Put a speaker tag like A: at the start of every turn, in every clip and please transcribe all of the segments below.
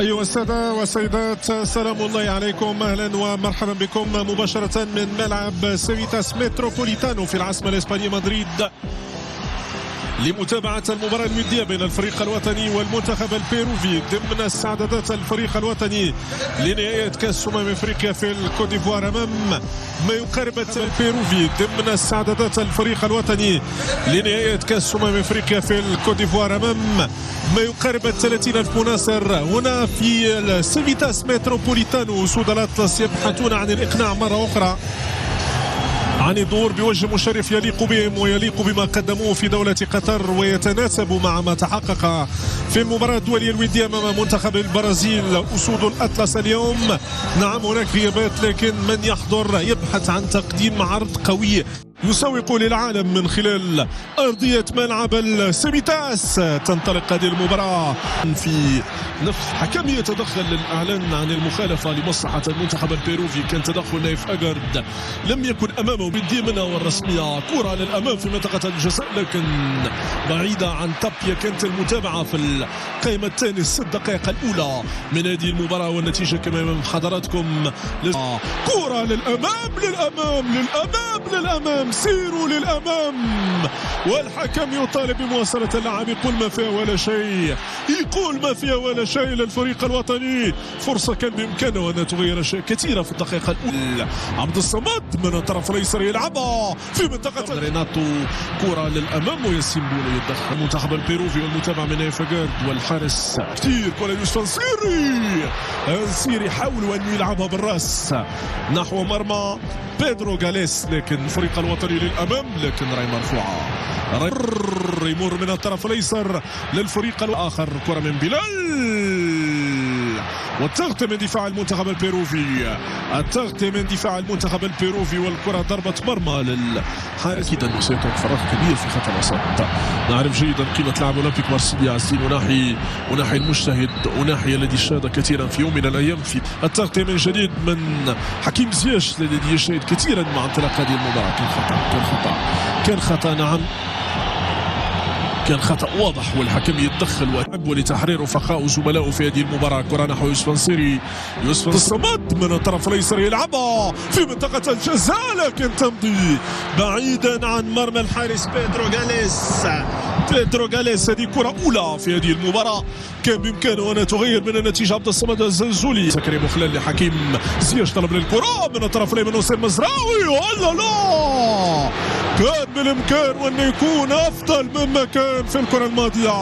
A: أيها السادة والسيدات، سلام الله عليكم، أهلا ومرحبا بكم مباشرة من ملعب سيفيتاس متروبوليتانو في العاصمة الإسبانية مدريد لمتابعة المباراة الودية بين الفريق الوطني والمنتخب البيروفي ضمن استعدادات الفريق الوطني لنهاية كأس أفريقيا في الكوت ديفوار أمام ما يقارب البيروفي ضمن استعدادات الفريق الوطني لنهاية كأس أفريقيا في الكوت ديفوار أمام ما يقارب 30,000 مناصر هنا في سيفيتاس متروبوليتانو. أسود الأطلس يبحثون عن الإقناع مرة أخرى عن الظهور بوجه مشرف يليق بهم ويليق بما قدموه في دولة قطر ويتناسب مع ما تحقق في المباراة الدولية الودية أمام منتخب البرازيل. أسود الأطلس اليوم نعم هناك غيابات، لكن من يحضر يبحث عن تقديم عرض قوي يسوق للعالم من خلال أرضية ملعب السيفيتاس. تنطلق هذه المباراة في نفس حكم يتدخل للإعلان عن المخالفة لمصلحة المنتخب البيروفي. كان تدخل نايف أجارد لم يكن أمامه بالديمنة والرسمية. كرة للأمام في منطقة الجزاء لكن بعيدة عن تابيا. كانت المتابعة في القائمة الثانية 6 دقائق الأولى من هذه المباراة والنتيجة كما أمام حضراتكم. كرة للأمام للأمام للأمام للأمام، سيروا للأمام، والحكم يطالب بمواصلة اللعب. يقول ما فيها ولا شيء، يقول ما فيها ولا شيء للفريق الوطني. فرصة كان بإمكانه أن تغير أشياء كثيرة في الدقيقة الأولى. عبد الصمد من الطرف الأيسر يلعبها في منطقة ريناتو. كرة للأمام وياسيمبونو يتدخل المنتخب البيروفي والمتابعة من نايف أجارد والحارس كثير. كرة يوسف السيري حاولوا أن يلعبها بالرأس نحو مرمى بيدرو غاليس، لكن الفريق الوطني للأمام لكن راي مرفوعة. يمر من الطرف الأيسر للفريق الآخر. كرة من بلال والتغطية من دفاع المنتخب البيروفي. التغطية من دفاع المنتخب البيروفي والكرة ضربة مرمى للحارس. أكيد أنه سيترك فراغ كبير في خط الوسط. نعرف جيدا قيمة لاعب أولمبيك مارسيليا عزين وناحي المجتهد وناحي الذي شاهد كثيرا في يوم من الأيام. في التغطية من جديد من حكيم زياش الذي يشاهد كثيرا مع انطلاق هذه المباراة. كان خطأ نعم، كان خطأ واضح والحكم يتدخل ويحب لتحرير رفقاء زملائه في هذه المباراة. كرة نحو يوسف الصمد من الطرف الأيسر يلعبها في منطقة الجزاء لكن تمضي بعيدا عن مرمى الحارس بيدرو غاليس. هذه كرة أولى في هذه المباراة كان بإمكانه أن تغير من النتيجة. عبد الصمد الزنزولي زكريا بوخلال لحكيم زياش طلب للكرة من الطرف الأيمن وسام مزراوي. لا كان بالإمكان وأن يكون أفضل مما كان في الكرة الماضية.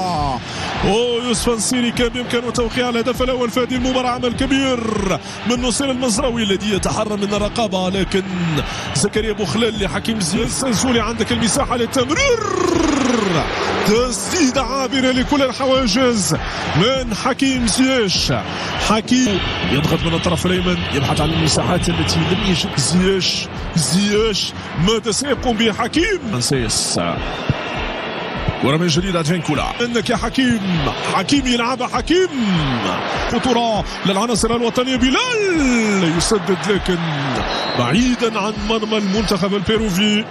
A: يوسف السيري كان بإمكانه توقيع الهدف الأول في هذه المباراة. عمل كبير من نصير المزراوي الذي يتحرى من الرقابة، لكن زكريا بوخلال لحكيم الزنزولي عندك المساحة للتمرير. تسديدة عابرة لكل الحواجز من حكيم زياش. حكيم يضغط من الطرف الأيمن يبحث عن المساحات التي لم يجد زياش ماذا سيقوم به حكيم؟ انسيس كرة من جديد أدفينكولا منك يا حكيم يلعبها حكيم. خطورة للعناصر الوطنية. بلال يسدد لكن بعيدا عن مرمى المنتخب البيروفي.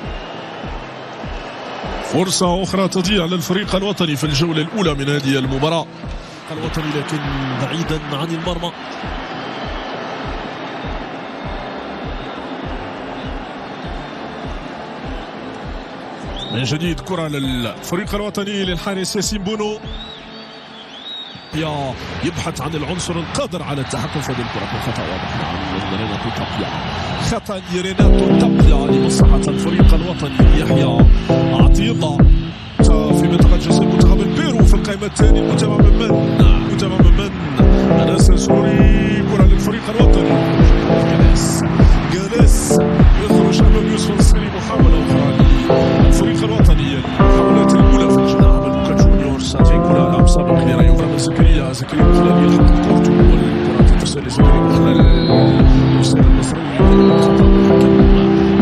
A: فرصة أخرى تضيع للفريق الوطني في الجولة الأولى من هذه المباراة. الوطني لكن بعيدا عن المرمى. من جديد كرة للفريق الوطني للحارس ياسيمبونو. يبحث عن العنصر القادر على التحكم في هذه الكرة. خطأ واضح من ريناتو تابيا. خطأ ريناتو تابيا لمصلحة الفريق الوطني. يحيى عطيطة في منطقة جزاء المنتخب البيرو في القائمة الثانية. متابعة من أناس سوري. كرة للفريق الوطني. جالس يخرج أمام يوسف السيري. محاولة أخرى الفريق الوطني. المحاولات الأولى في الجناح من بوكا جونيورز. أدفينكولا لاعب سابق لرايو فراما زكريا بوخلال يلحق الكرة والكرة ترسل لزكريا بوخلال. يسير المصراوي خطأ الحكم ما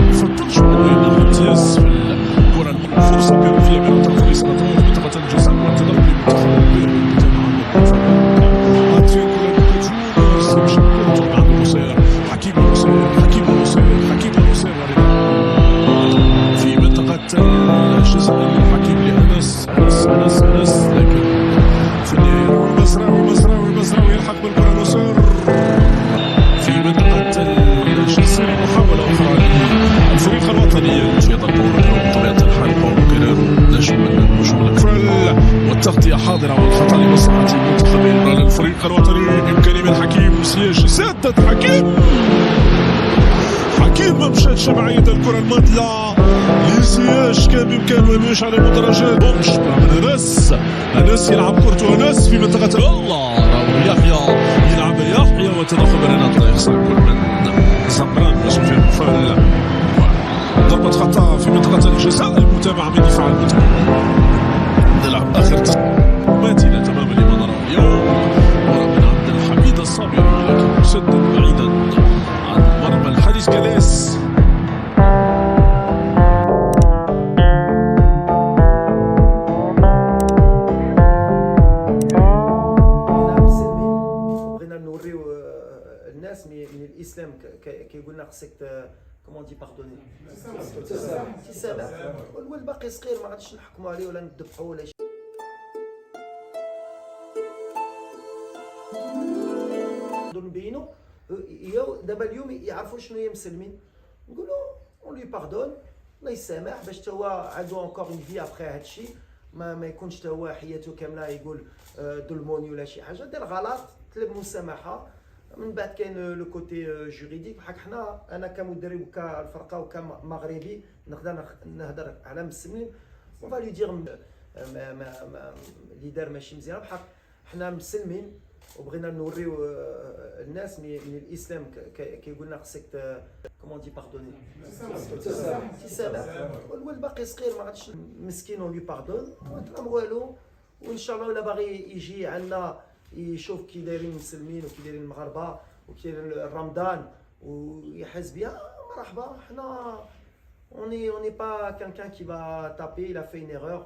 A: يفضلش أنه يمنح امتياز في الكرة. فرصة بيروفية من الطرف الأيسر تروح منطقة الجزاء والتدرب للمنتخب البيروفي. أدفينكولا بوكا جونيورز يمشي الكرة مع المسير. حكيم في منطقة الجزاء الحكيم لأنس لكن في النهاية مزراوي يلحق بالكرة. الخاطرة والخطأ لمصلحة المنتخب الفريق الوطني. إمكانية من حكيم سياج، سدد حكيم مشات مع يد الكرة الماضية لسياج، كان بإمكانه أن يشعل المدرجات. بومش من أنس يلعب كرة أنس في منطقة الله، راهو يحيى يلعب يحيى وتدخل رينات لا يخسر كل من زمران باش في الفال. ضربة خطأ في منطقة الجزاء، المتابعة من دفاع المنتخب. نلعب آخر ماتلة تماما لما نراه اليوم. كرة من عبد الحميد الصابري لكن مسدد بعيدا عن مرمى الحارس جلاس.
B: بغينا نوريو الناس من الاسلام كيقول لنا خصك كومون دي باردوني تسامح، والباقي صغير ما غاديش نحكموا عليه ولا نذبحوا ولا شي. نبينوا دابا اليوم يعرفوا شنو هي مسلمين، نقولوا اون لي باردون، الله يسامح باش حتى هو عنده انكور اون في ابخي هادشي، ما يكونش حتى هو حياته كامله يقول ظلموني ولا شي حاجه. دار غلط طلب مسامحه، من بعد كاين لو كوتي جوريديك. بحال حنا انا كمدرب وكالفرقه وكمغربي نقدر نهضر على مسلمين وفا لي دير اللي دار ماشي مزيان. بحال حنا مسلمين وبغينا نوريو الناس من الاسلام كيقول لنا خصك كومون دي باردوني تسامح، والباقي صغير ما غاديش مسكين اون لي باردون وطلع والو. وان شاء الله الا باغي يجي عندنا يشوف كي دايرين المسلمين وكي دايرين المغاربه وكي دايرين رمضان ويحس بها مرحبا. حنا on n'est pas quelqu'un qui va taper, il a fait une erreur.